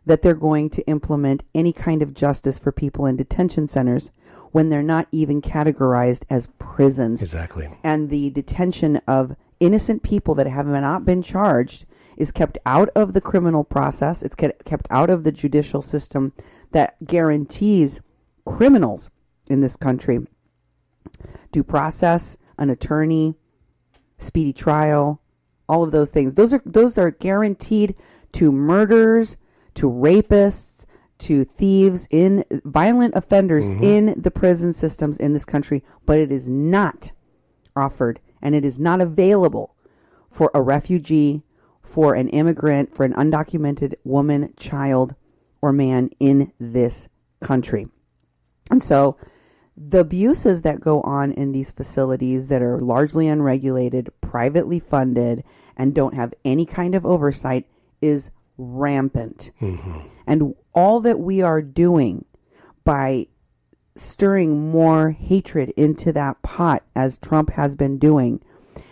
that they're going to implement any kind of justice for people in detention centers when they're not even categorized as prisons? Exactly. And the detention of innocent people that have not been charged is kept out of the criminal process. It's kept out of the judicial system that guarantees criminals in this country due process, an attorney, speedy trial, all of those things. Those are guaranteed to murderers, to rapists, to thieves, in violent offenders mm-hmm. in the prison systems in this country, but it is not offered, and it is not available for a refugee, for an immigrant, for an undocumented woman, child, or man in this country. And so the abuses that go on in these facilities that are largely unregulated, privately funded, and don't have any kind of oversight is rampant. Mm-hmm. And all that we are doing by stirring more hatred into that pot, as Trump has been doing,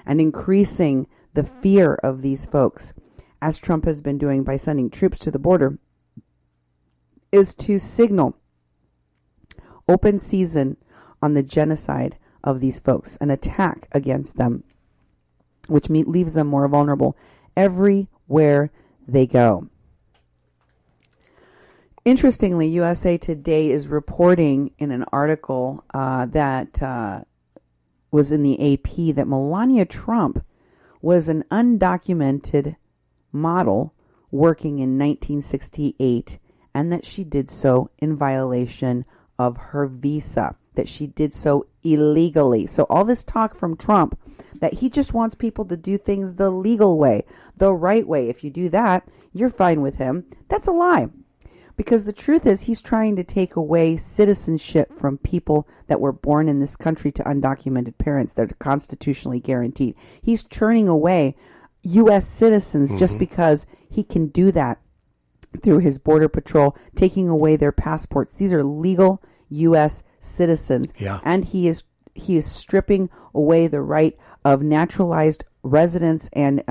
and increasing the fear of these folks, as Trump has been doing by sending troops to the border, is to signal open season on the genocide of these folks, an attack against them, which leaves them more vulnerable everywhere they go. Interestingly, USA Today is reporting in an article that was in the AP that Melania Trump was an undocumented model working in 1968, and that she did so in violation of her visa, that she did so illegally. So all this talk from Trump that he just wants people to do things the legal way, the right way. If you do that, you're fine with him. That's a lie. Because the truth is, he's trying to take away citizenship from people that were born in this country to undocumented parents that are constitutionally guaranteed. He's turning away U.S. citizens just because he can do that through his Border Patrol, taking away their passports. These are legal U.S. citizens. Yeah. And he is stripping away the right of naturalized residents and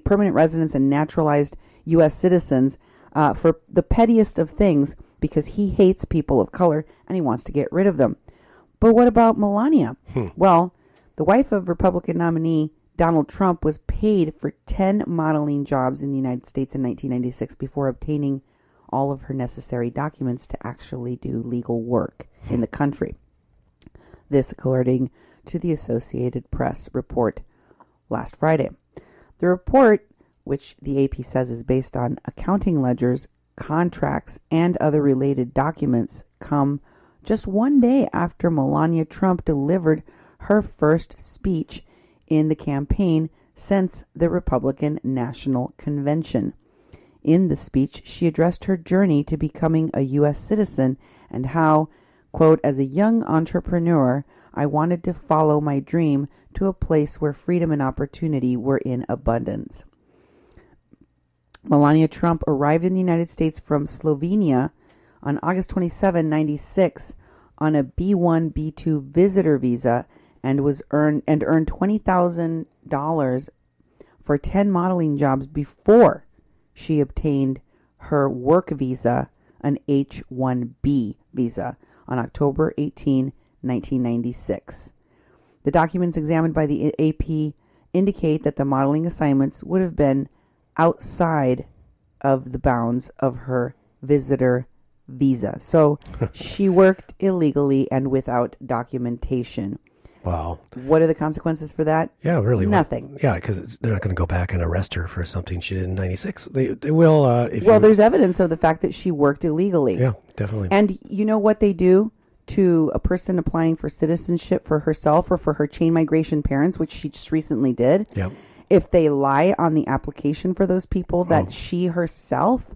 permanent residents and naturalized U.S. citizens for the pettiest of things, because he hates people of color and he wants to get rid of them. But what about Melania? Well, the wife of Republican nominee Donald Trump was paid for 10 modeling jobs in the United States in 1996 before obtaining all of her necessary documents to actually do legal work in the country. This, according to the Associated Press report last Friday. The report, which the AP says is based on accounting ledgers, contracts, and other related documents, come just one day after Melania Trump delivered her first speech in the campaign since the Republican National Convention. In the speech, she addressed her journey to becoming a U.S. citizen and how, quote, as a young entrepreneur, I wanted to follow my dream to a place where freedom and opportunity were in abundance. Melania Trump arrived in the United States from Slovenia on August 27, 1996 on a B-1, B-2 visitor visa and earned $20,000 for 10 modeling jobs before she obtained her work visa, an H-1B visa, on October 18, 1996. The documents examined by the AP indicate that the modeling assignments would have been outside of the bounds of her visitor visa. So she worked illegally and without documentation. Wow. What are the consequences for that? Yeah, really. Nothing. Yeah, because they're not going to go back and arrest her for something she did in 96. They will there's evidence of the fact that she worked illegally. Yeah, definitely. And you know what they do to a person applying for citizenship for herself or for her chain migration parents, which she just recently did? Yeah. If they lie on the application for those people that she herself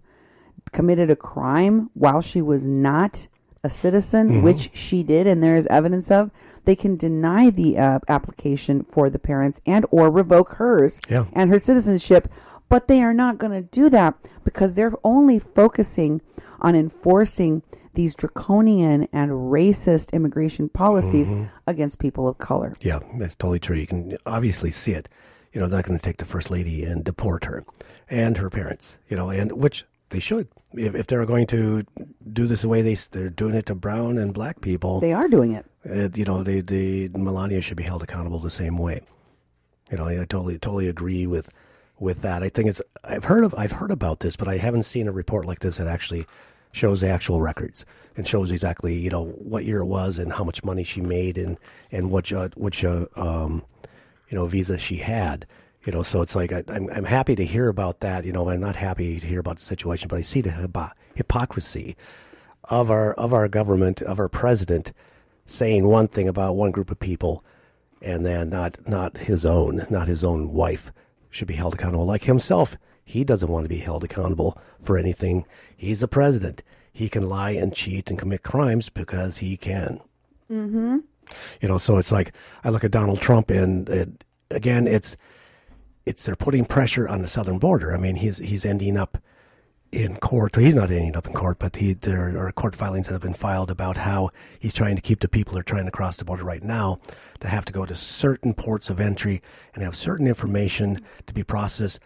committed a crime while she was not a citizen, which she did, and there is evidence of, they can deny the application for the parents and or revoke hers and her citizenship. But they are not going to do that because they're only focusing on enforcing these draconian and racist immigration policies against people of color. Yeah, that's totally true. You can obviously see it. You know, they're not going to take the first lady and deport her and her parents, you know, and which they should. If they're going to do this the way they're doing it to brown and black people. They are doing it. You know, Melania should be held accountable the same way. You know, I totally agree with that. I think I've heard about this, but I haven't seen a report like this that actually shows the actual records and shows exactly, you know, what year it was and how much money she made and which visa she had. You know, so it's like I'm happy to hear about that. You know, I'm not happy to hear about the situation, but I see the hypocrisy of our government, of our president, saying one thing about one group of people, and then not his own wife should be held accountable. Like himself, he doesn't want to be held accountable for anything. He's the president. He can lie and cheat and commit crimes because he can. Mm-hmm. You know, so it's like I look at Donald Trump, and again, it's they're putting pressure on the southern border. I mean, he's ending up in court. He's not ending up in court, but there are court filings that have been filed about how he's trying to keep the people who are trying to cross the border right now to have to go to certain ports of entry and have certain information to be processed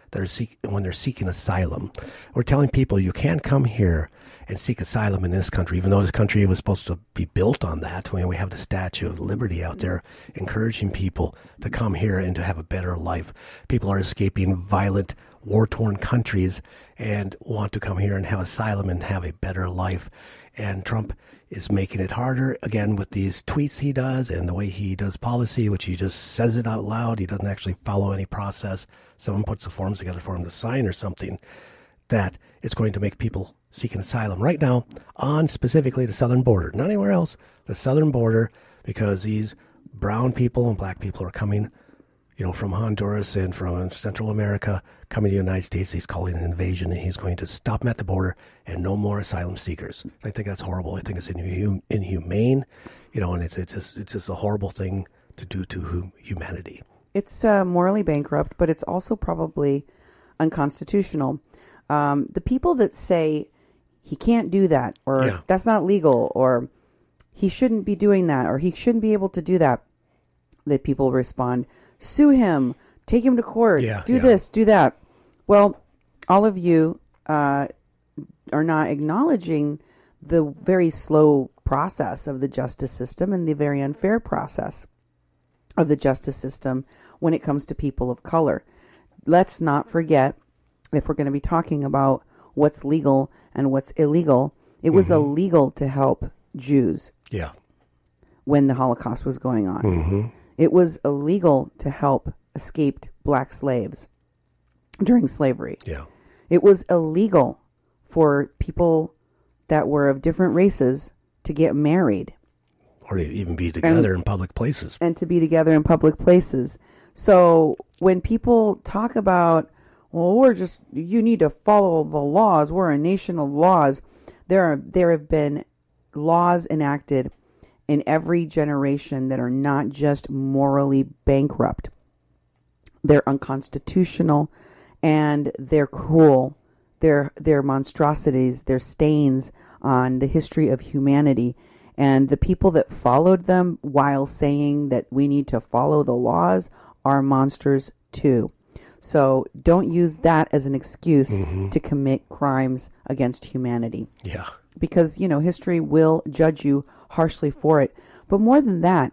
when they're seeking asylum. We're telling people you can't come here and seek asylum in this country, even though this country was supposed to be built on that. I mean, we have the Statue of Liberty out there encouraging people to come here and to have a better life. People are escaping violent, war-torn countries and want to come here and have asylum and have a better life. And Trump is making it harder, again, with these tweets he does and the way he does policy, which he just says it out loud. He doesn't actually follow any process. Someone puts the forms together for him to sign or something, that it's going to make people seeking asylum right now on specifically the southern border, not anywhere else, the southern border, because these brown people and black people are coming from Honduras and from Central America coming to the United States. He's calling it an invasion, and he's going to stop them at the border and no more asylum seekers. I think that's horrible. I think it's inhumane, and it's just a horrible thing to do to humanity. It's morally bankrupt, but it's also probably unconstitutional. The people that say he can't do that, or that's not legal, or he shouldn't be doing that, or he shouldn't be able to do that, that people respond, sue him, take him to court, do this, do that. Well, all of you are not acknowledging the very slow process of the justice system and the very unfair process of the justice system when it comes to people of color. Let's not forget, if we're going to be talking about what's legal and what's illegal, it was illegal to help Jews when the Holocaust was going on. It was illegal to help escaped black slaves during slavery. It was illegal for people that were of different races to get married. Or to even be together in public places. And to be together in public places. So when people talk about, well, you need to follow the laws, we're a nation of laws, there have been laws enacted in every generation that are not just morally bankrupt. They're unconstitutional, and they're cruel. They're monstrosities. They're stains on the history of humanity. And the people that followed them while saying that we need to follow the laws are monsters too. So don't use that as an excuse to commit crimes against humanity. Because, history will judge you harshly for it. But more than that,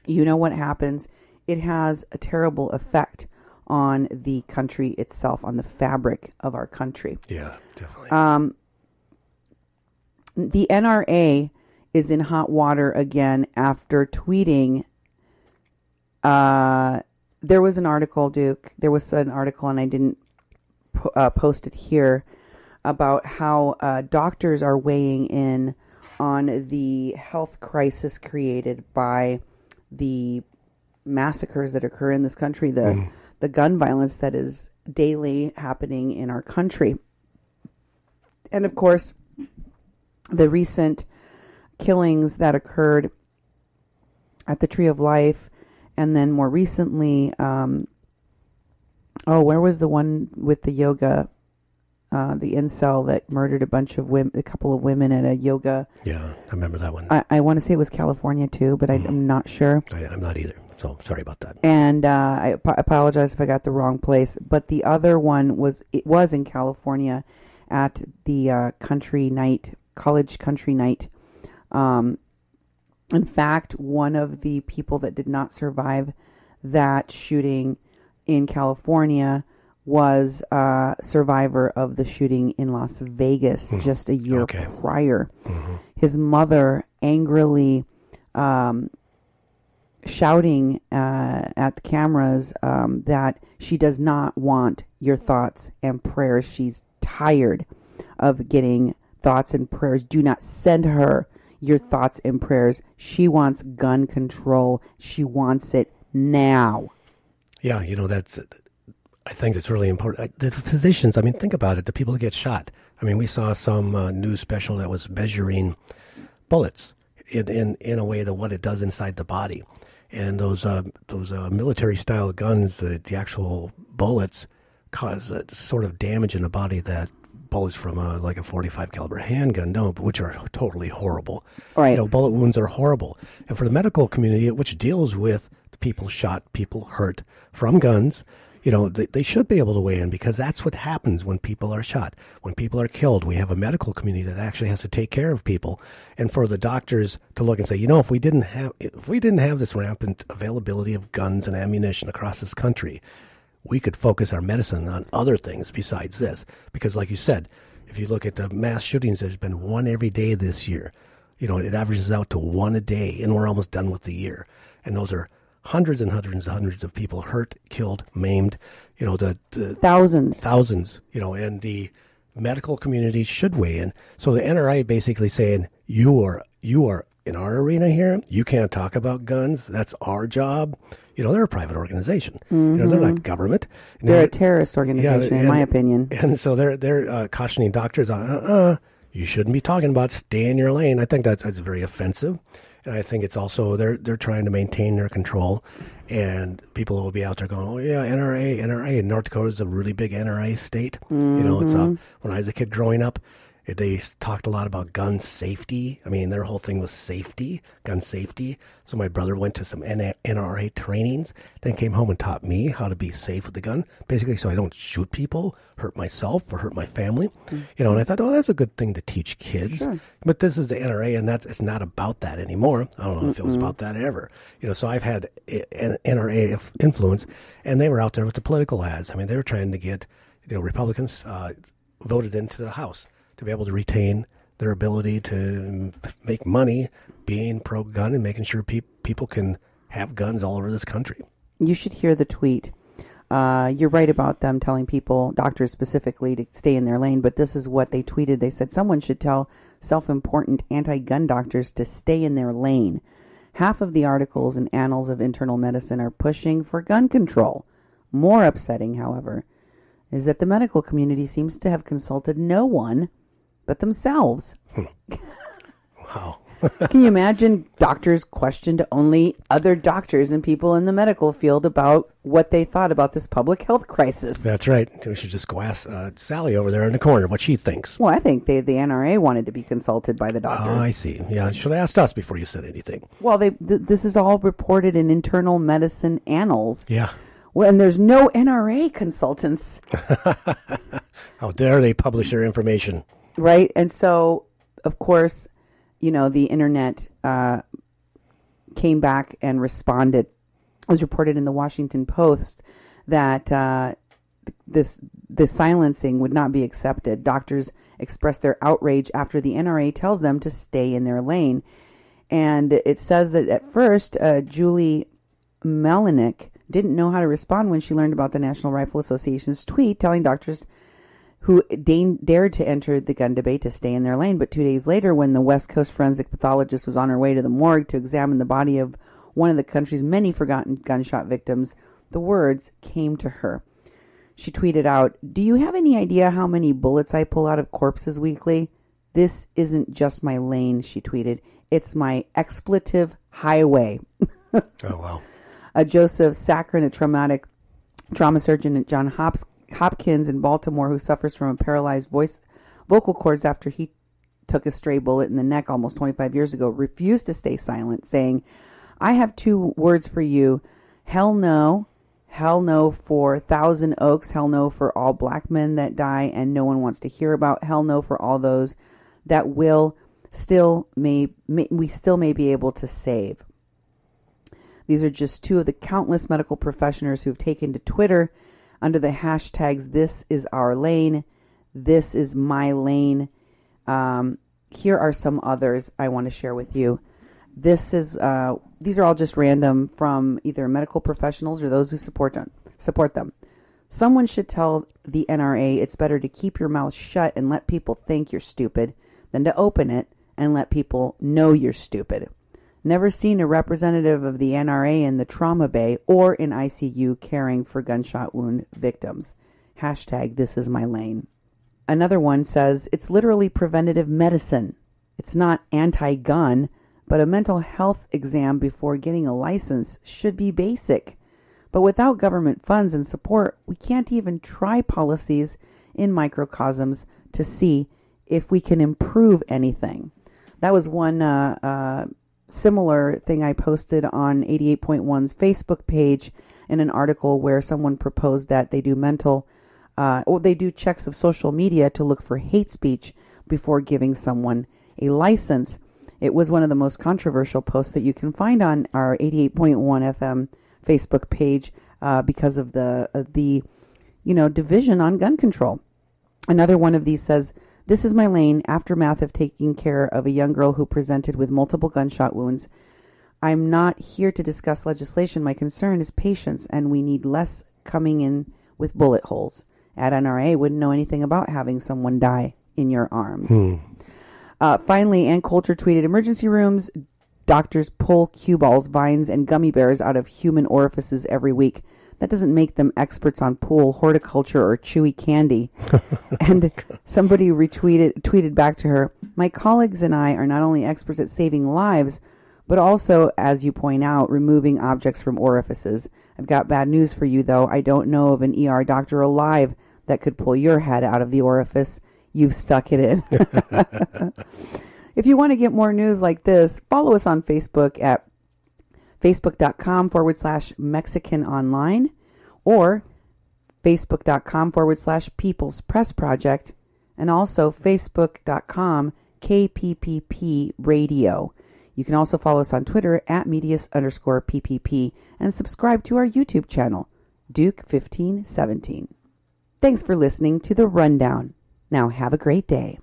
what happens? It has a terrible effect on the country itself, on the fabric of our country. Yeah, definitely. The NRA is in hot water again after tweeting. There was an article, Duke. There was an article, and I didn't post it here, about how doctors are weighing in on the health crisis created by the massacres that occur in this country, the gun violence that is daily happening in our country. And of course, the recent killings that occurred at the Tree of Life, and then more recently, where was the one with the yoga, the incel that murdered a couple of women at a yoga? Yeah, I remember that one. I want to say it was California too, but I'm not sure. I'm not either, so sorry about that. And I apologize if I got the wrong place. But the other one was in California at the college country night. In fact, one of the people that did not survive that shooting in California was a survivor of the shooting in Las Vegas just a year prior. His mother angrily shouting at the cameras that she does not want your thoughts and prayers. She's tired of getting thoughts and prayers. Do not send her your thoughts and prayers. She wants gun control. She wants it now. Yeah, I think it's really important. The physicians, think about it, the people that get shot. We saw some news special that was measuring bullets in a way that what it does inside the body. And those military-style guns, the actual bullets, cause a sort of damage in the body that bullets from a 45 caliber handgun don't, which are totally horrible. Right. Bullet wounds are horrible. And for the medical community, which deals with the people shot, people hurt from guns, they should be able to weigh in, because that's what happens when people are shot. When people are killed, we have a medical community that actually has to take care of people. And for the doctors to look and say, if we didn't have this rampant availability of guns and ammunition across this country, we could focus our medicine on other things besides this. Because like you said, if you look at the mass shootings, there's been one every day this year. It averages out to one a day, and we're almost done with the year. And those are hundreds and hundreds and hundreds of people hurt, killed, maimed, the thousands, and the medical community should weigh in. So the NRA basically saying, you are in our arena here, you can't talk about guns. That's our job. They're a private organization. They're not government. They're a terrorist organization, in my opinion. And so they're cautioning doctors on, you shouldn't be talking about stay in your lane. I think that's very offensive. And I think it's also they're trying to maintain their control. And people will be out there going, oh, yeah, NRA. And North Dakota is a really big NRA state. It's when I was a kid growing up, they talked a lot about gun safety. I mean, their whole thing was safety, gun safety. So my brother went to some NRA trainings, then came home and taught me how to be safe with the gun, basically so I don't shoot people, hurt myself, or hurt my family. And I thought, that's a good thing to teach kids. Sure. But this is the NRA, and it's not about that anymore. I don't know if it was about that ever. So I've had an NRA influence, and they were out there with the political ads. I mean, they were trying to get Republicans voted into the House to be able to retain their ability to make money being pro-gun and making sure people can have guns all over this country. You should hear the tweet. You're right about them telling people, doctors specifically, to stay in their lane, but this is what they tweeted. They said someone should tell self-important anti-gun doctors to stay in their lane. Half of the articles in Annals of Internal Medicine are pushing for gun control. More upsetting, however, is that the medical community seems to have consulted no one but themselves. Wow. Can you imagine doctors questioned only other doctors and people in the medical field about what they thought about this public health crisis? That's right. We should just go ask Sally over there in the corner what she thinks. Well, I think the NRA wanted to be consulted by the doctors. Oh, I see. Yeah, should have asked us before you said anything. Well, this is all reported in Internal Medicine Annals. Yeah. Well, and there's no NRA consultants. How dare they publish their information? Right. And so, of course, the internet came back and responded. It was reported in the Washington Post that the silencing would not be accepted. Doctors expressed their outrage after the NRA tells them to stay in their lane. And it says that at first, Julie Melinek didn't know how to respond when she learned about the National Rifle Association's tweet telling doctors who dared to enter the gun debate to stay in their lane. But 2 days later, when the West Coast forensic pathologist was on her way to the morgue to examine the body of one of the country's many forgotten gunshot victims, the words came to her. She tweeted out, "Do you have any idea how many bullets I pull out of corpses weekly? This isn't just my lane," she tweeted. "It's my expletive highway." Oh, wow. Joseph Sakrin, a trauma surgeon at Johns Hopkins in Baltimore, who suffers from a paralyzed vocal cords after he took a stray bullet in the neck almost 25 years ago, refused to stay silent, saying, "I have two words for you. Hell no. Hell no for Thousand Oaks. Hell no for all black men that die and no one wants to hear about. Hell no for all those that we still may be able to save." These are just two of the countless medical professionals who have taken to Twitter under the hashtags "This is our lane," "This is my lane." Here are some others I want to share with you. These are all just random from either medical professionals or those who support them. "Someone should tell the NRA it's better to keep your mouth shut and let people think you're stupid than to open it and let people know you're stupid. Never seen a representative of the NRA in the trauma bay or in ICU caring for gunshot wound victims. Hashtag this is my lane." Another one says, "It's literally preventative medicine. It's not anti-gun, but a mental health exam before getting a license should be basic. But without government funds and support, we can't even try policies in microcosms to see if we can improve anything." That was one similar thing I posted on 88.1's Facebook page in an article where someone proposed that they do checks of social media to look for hate speech before giving someone a license. It was one of the most controversial posts that you can find on our 88.1 FM Facebook page because of the division on gun control. Another one of these says, "This is my lane, aftermath of taking care of a young girl who presented with multiple gunshot wounds. I'm not here to discuss legislation. My concern is patience, and we need less coming in with bullet holes. At NRA wouldn't know anything about having someone die in your arms." Finally, Ann Coulter tweeted, "Emergency rooms doctors pull cue balls, vines, and gummy bears out of human orifices every week. That doesn't make them experts on pool, horticulture, or chewy candy. And somebody tweeted back to her, my colleagues and I are not only experts at saving lives, but also, as you point out, removing objects from orifices. I've got bad news for you, though. I don't know of an ER doctor alive that could pull your head out of the orifice. You've stuck it in. If you want to get more news like this, follow us on Facebook at facebook.com/Mexican Online or facebook.com/People's Press Project, and also facebook.com KPPP Radio. You can also follow us on Twitter at Medius_PPP and subscribe to our YouTube channel, Duke1517. Thanks for listening to The Rundown. Now have a great day.